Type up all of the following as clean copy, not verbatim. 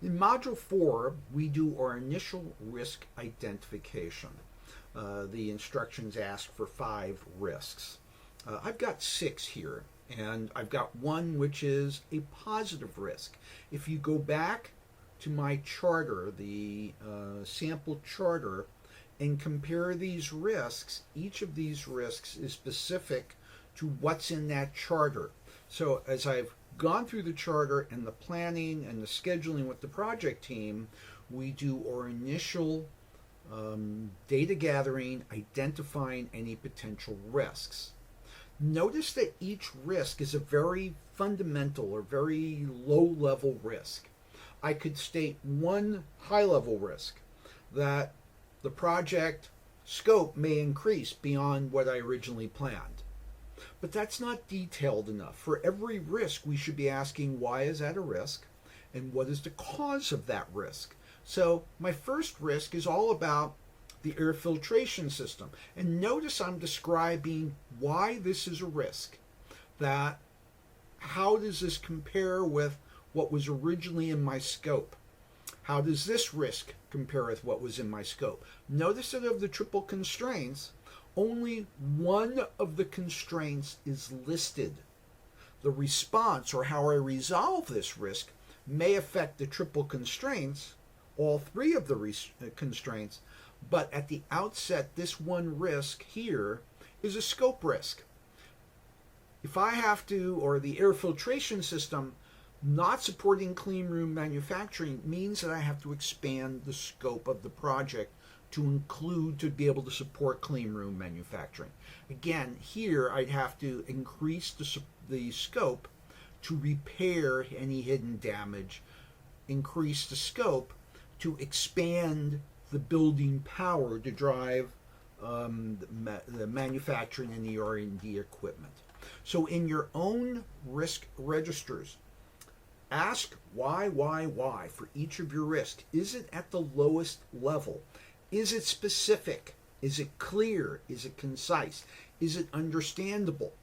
In Module 4, we do our initial risk identification. The instructions ask for 5 risks. I've got 6 here, and I've got one which is a positive risk. If you go back to my charter, the sample charter, and compare these risks, each of these risks is specific to what's in that charter. So as I've gone through the charter and the planning and the scheduling with the project team, we do our initial data gathering, identifying any potential risks. Notice that each risk is a very fundamental or very low level risk. I could state one high level risk, that the project scope may increase beyond what I originally planned. But that's not detailed enough. For every risk, we should be asking, why is that a risk? And what is the cause of that risk? So my first risk is all about the air filtration system. And notice I'm describing why this is a risk. That how does this compare with what was originally in my scope? How does this risk compare with what was in my scope? Notice that of the triple constraints, only one of the constraints is listed. The response, or how I resolve this risk, may affect the triple constraints, all 3 of the constraints, but at the outset, this one risk here is a scope risk. If I have to, or the air filtration system not supporting clean room manufacturing means that I have to expand the scope of the project to include, to be able to support clean room manufacturing. Again, here I'd have to increase the scope to repair any hidden damage, increase the scope to expand the building power to drive the manufacturing and the R&D equipment. So in your own risk registers, ask why for each of your risks. Is it at the lowest level? Is it specific? Is it clear? Is it concise? Is it understandable?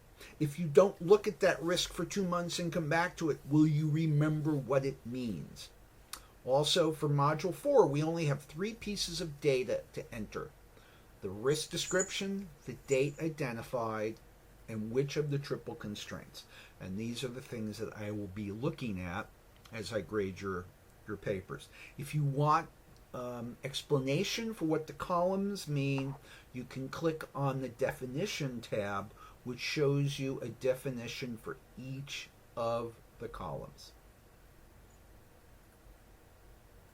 If you don't look at that risk for 2 months and come back to it, will you remember what it means? Also, for Module 4, we only have 3 pieces of data to enter. The risk description, the date identified, and which of the triple constraints. And these are the things that I will be looking at as I grade your papers. If you want explanation for what the columns mean, you can click on the definition tab, which shows you a definition for each of the columns.